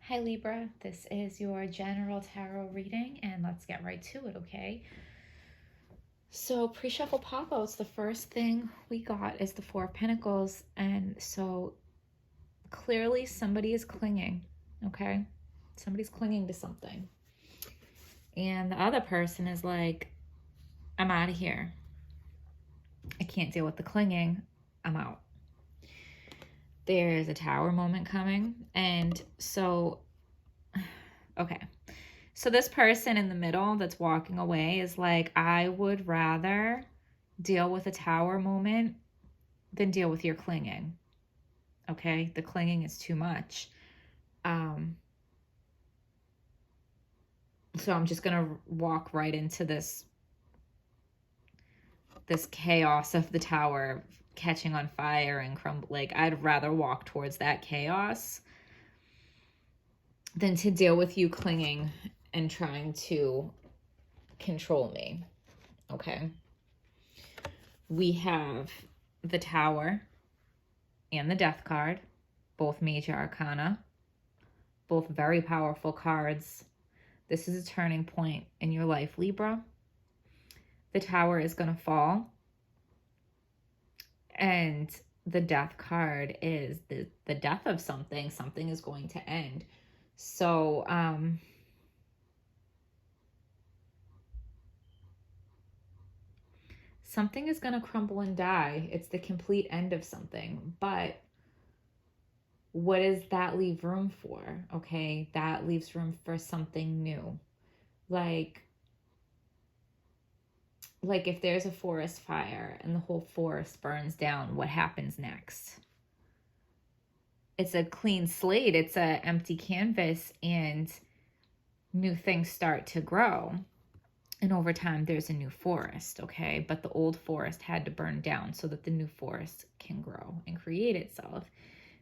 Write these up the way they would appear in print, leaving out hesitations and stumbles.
Hi Libra, this is your general tarot reading and let's get right to it, okay? So pre-shuffle pop-outs, the first thing we got is the Four of Pentacles, and so clearly somebody is clinging, okay? Somebody's clinging to something. And the other person is like, I'm out of here. I can't deal with the clinging. I'm out. There's a tower moment coming, and so, okay. So this person in the middle that's walking away is like, I would rather deal with a tower moment than deal with your clinging. Okay? The clinging is too much. So I'm just going to walk right into this chaos of the tower catching on fire and crumble. Like, I'd rather walk towards that chaos than to deal with you clinging and trying to control me. Okay? We have the tower and the death card, both major arcana, both very powerful cards. This is a turning point in your life, Libra. The tower is going to fall, and the death card is the death of something. Something is going to end. So something is going to crumble and die. It's the complete end of something. But what does that leave room for? Okay, that leaves room for something new. Like if there's a forest fire and the whole forest burns down, what happens next? It's a clean slate. It's an empty canvas, and new things start to grow. And over time, there's a new forest, okay? But the old forest had to burn down so that the new forest can grow and create itself.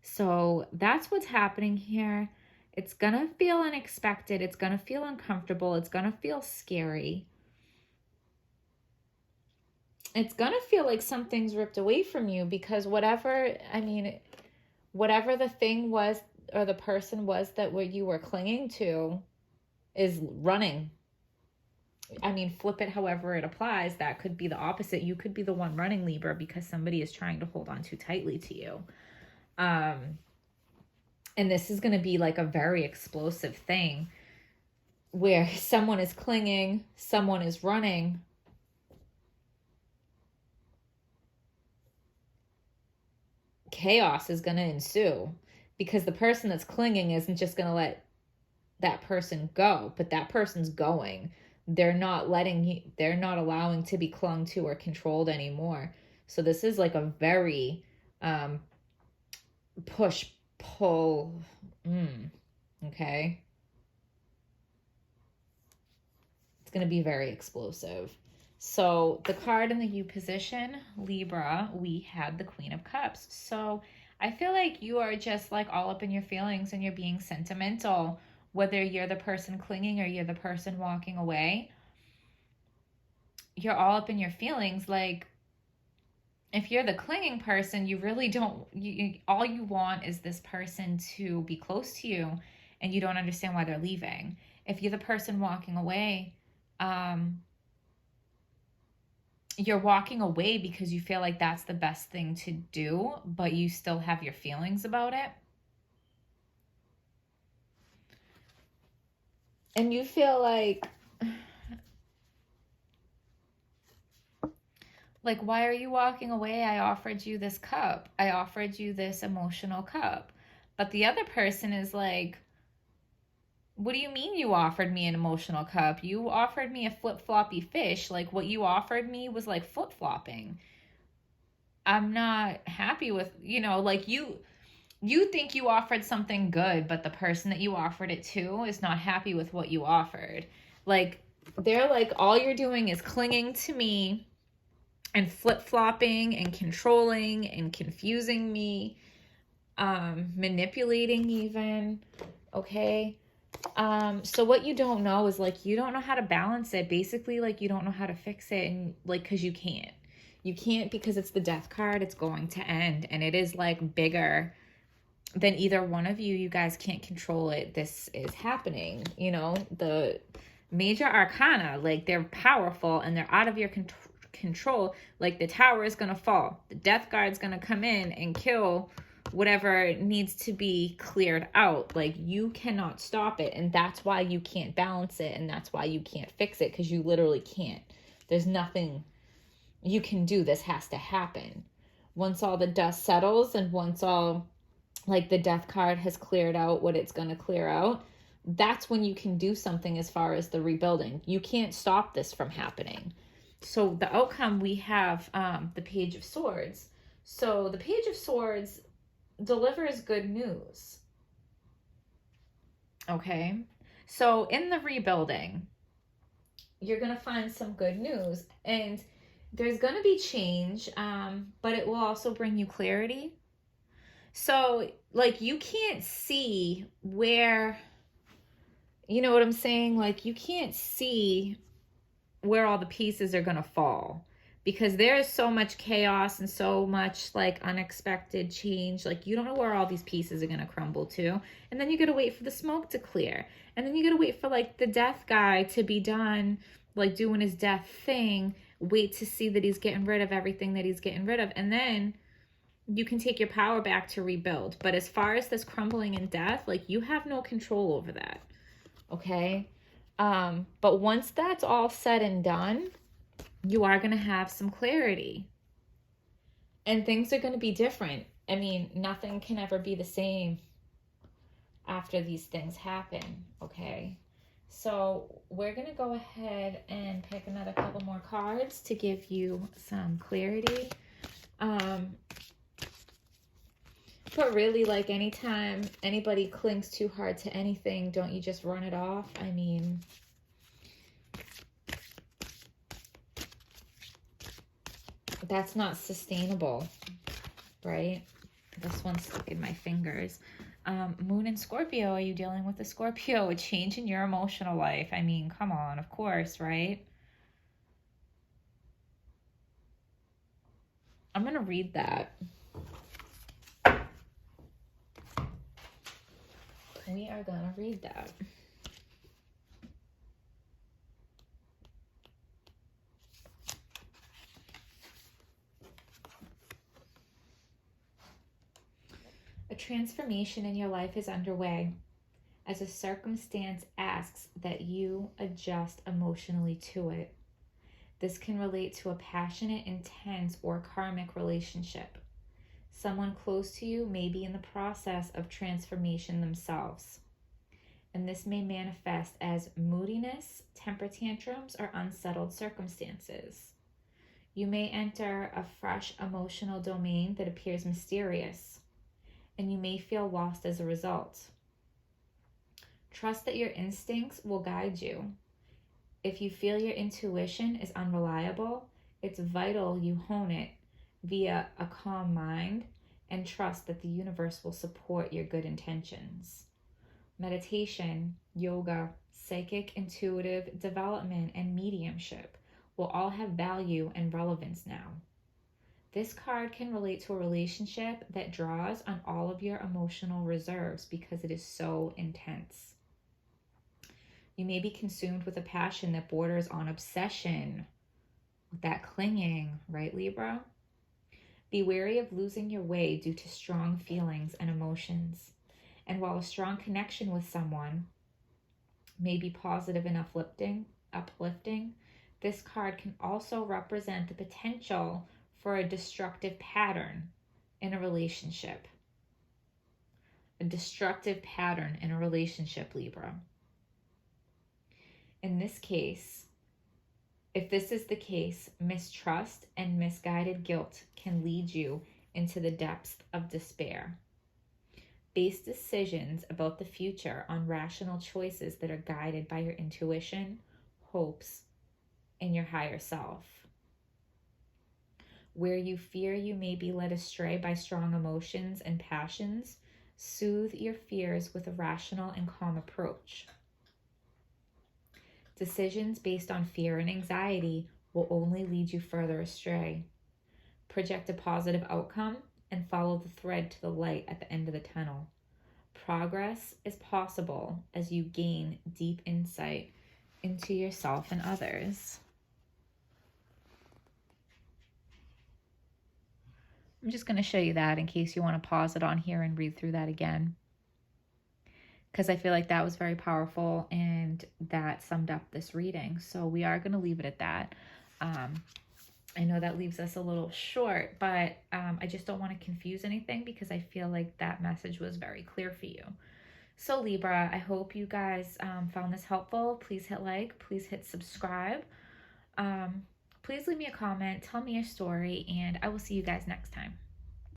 So that's what's happening here. It's going to feel unexpected. It's going to feel uncomfortable. It's going to feel scary. It's going to feel like something's ripped away from you, because whatever the thing was or the person was that what you were clinging to is running. I mean, flip it however it applies. That could be the opposite. You could be the one running, Libra, because somebody is trying to hold on too tightly to you. And this is going to be like a very explosive thing where someone is clinging, someone is running. Chaos is going to ensue, because the person that's clinging isn't just going to let that person go, but that person's going. They're not allowing to be clung to or controlled anymore. So this is like a very push pull. Okay, it's going to be very explosive. So the card in the U position, Libra, we had the Queen of Cups. So I feel like you are just like all up in your feelings and you're being sentimental, whether you're the person clinging or you're the person walking away. You're all up in your feelings. Like, if you're the clinging person, you really don't, all you want is this person to be close to you, and you don't understand why they're leaving. If you're the person walking away, you're walking away because you feel like that's the best thing to do, but you still have your feelings about it. And you feel like, why are you walking away? I offered you this cup. I offered you this emotional cup. But the other person is like, what do you mean you offered me an emotional cup? You offered me a flip-floppy fish. Like, what you offered me was like flip-flopping. I'm not happy with, like you think you offered something good, but the person that you offered it to is not happy with what you offered. Like, they're like, all you're doing is clinging to me and flip-flopping and controlling and confusing me, manipulating even, okay? So what you don't know is, like, you don't know how to balance it. Basically, like, you don't know how to fix it, and, like, because you can't. You can't, because it's the death card. It's going to end, and it is, like, bigger then either one of you guys can't control it. This is happening. You know, the major arcana, like they're powerful and they're out of your control. Like the tower is going to fall. The death guard is going to come in and kill whatever needs to be cleared out. Like you cannot stop it. And that's why you can't balance it. And that's why you can't fix it, because you literally can't. There's nothing you can do. This has to happen. Once all the dust settles and once all like the death card has cleared out what it's going to clear out, that's when you can do something as far as the rebuilding. You can't stop this from happening. So the outcome, we have the Page of Swords. So the Page of Swords delivers good news. Okay. So in the rebuilding, you're going to find some good news, and there's going to be change, but it will also bring you clarity. So like you can't see where, you know what I'm saying? Like you can't see where all the pieces are going to fall, because there's so much chaos and so much like unexpected change. Like you don't know where all these pieces are going to crumble to. And then you got to wait for the smoke to clear. And then you got to wait for like the death guy to be done, like doing his death thing. Wait to see that he's getting rid of everything that he's getting rid of. And then you can take your power back to rebuild. But as far as this crumbling and death, like you have no control over that. Okay? But once that's all said and done, you are going to have some clarity. And things are going to be different. I mean, nothing can ever be the same after these things happen. Okay? So we're going to go ahead and pick another couple more cards to give you some clarity. But really, like anytime anybody clings too hard to anything, don't you just run it off? I mean, that's not sustainable, right? This one's stuck in my fingers. Moon and Scorpio, are you dealing with a Scorpio? A change in your emotional life? I mean, come on, of course, right? I'm going to read that. We are going to read that. A transformation in your life is underway as a circumstance asks that you adjust emotionally to it. This can relate to a passionate, intense, or karmic relationship. Someone close to you may be in the process of transformation themselves, and this may manifest as moodiness, temper tantrums, or unsettled circumstances. You may enter a fresh emotional domain that appears mysterious, and you may feel lost as a result. Trust that your instincts will guide you. If you feel your intuition is unreliable, it's vital you hone it via a calm mind and trust that the universe will support your good intentions. Meditation, yoga, psychic, intuitive development, and mediumship will all have value and relevance now. This card can relate to a relationship that draws on all of your emotional reserves because it is so intense. You may be consumed with a passion that borders on obsession, with that clinging, right, Libra? Be wary of losing your way due to strong feelings and emotions. And while a strong connection with someone may be positive and uplifting, this card can also represent the potential for a destructive pattern in a relationship. A destructive pattern in a relationship, Libra. In this case, if this is the case, mistrust and misguided guilt can lead you into the depths of despair. Base decisions about the future on rational choices that are guided by your intuition, hopes, and your higher self. Where you fear you may be led astray by strong emotions and passions, soothe your fears with a rational and calm approach. Decisions based on fear and anxiety will only lead you further astray. Project a positive outcome and follow the thread to the light at the end of the tunnel. Progress is possible as you gain deep insight into yourself and others. I'm just going to show you that in case you want to pause it on here and read through that again, because I feel like that was very powerful and that summed up this reading. So we are going to leave it at that. I know that leaves us a little short, but I just don't want to confuse anything because I feel like that message was very clear for you. So Libra, I hope you guys found this helpful. Please hit like, please hit subscribe. Please leave me a comment, tell me your story, and I will see you guys next time.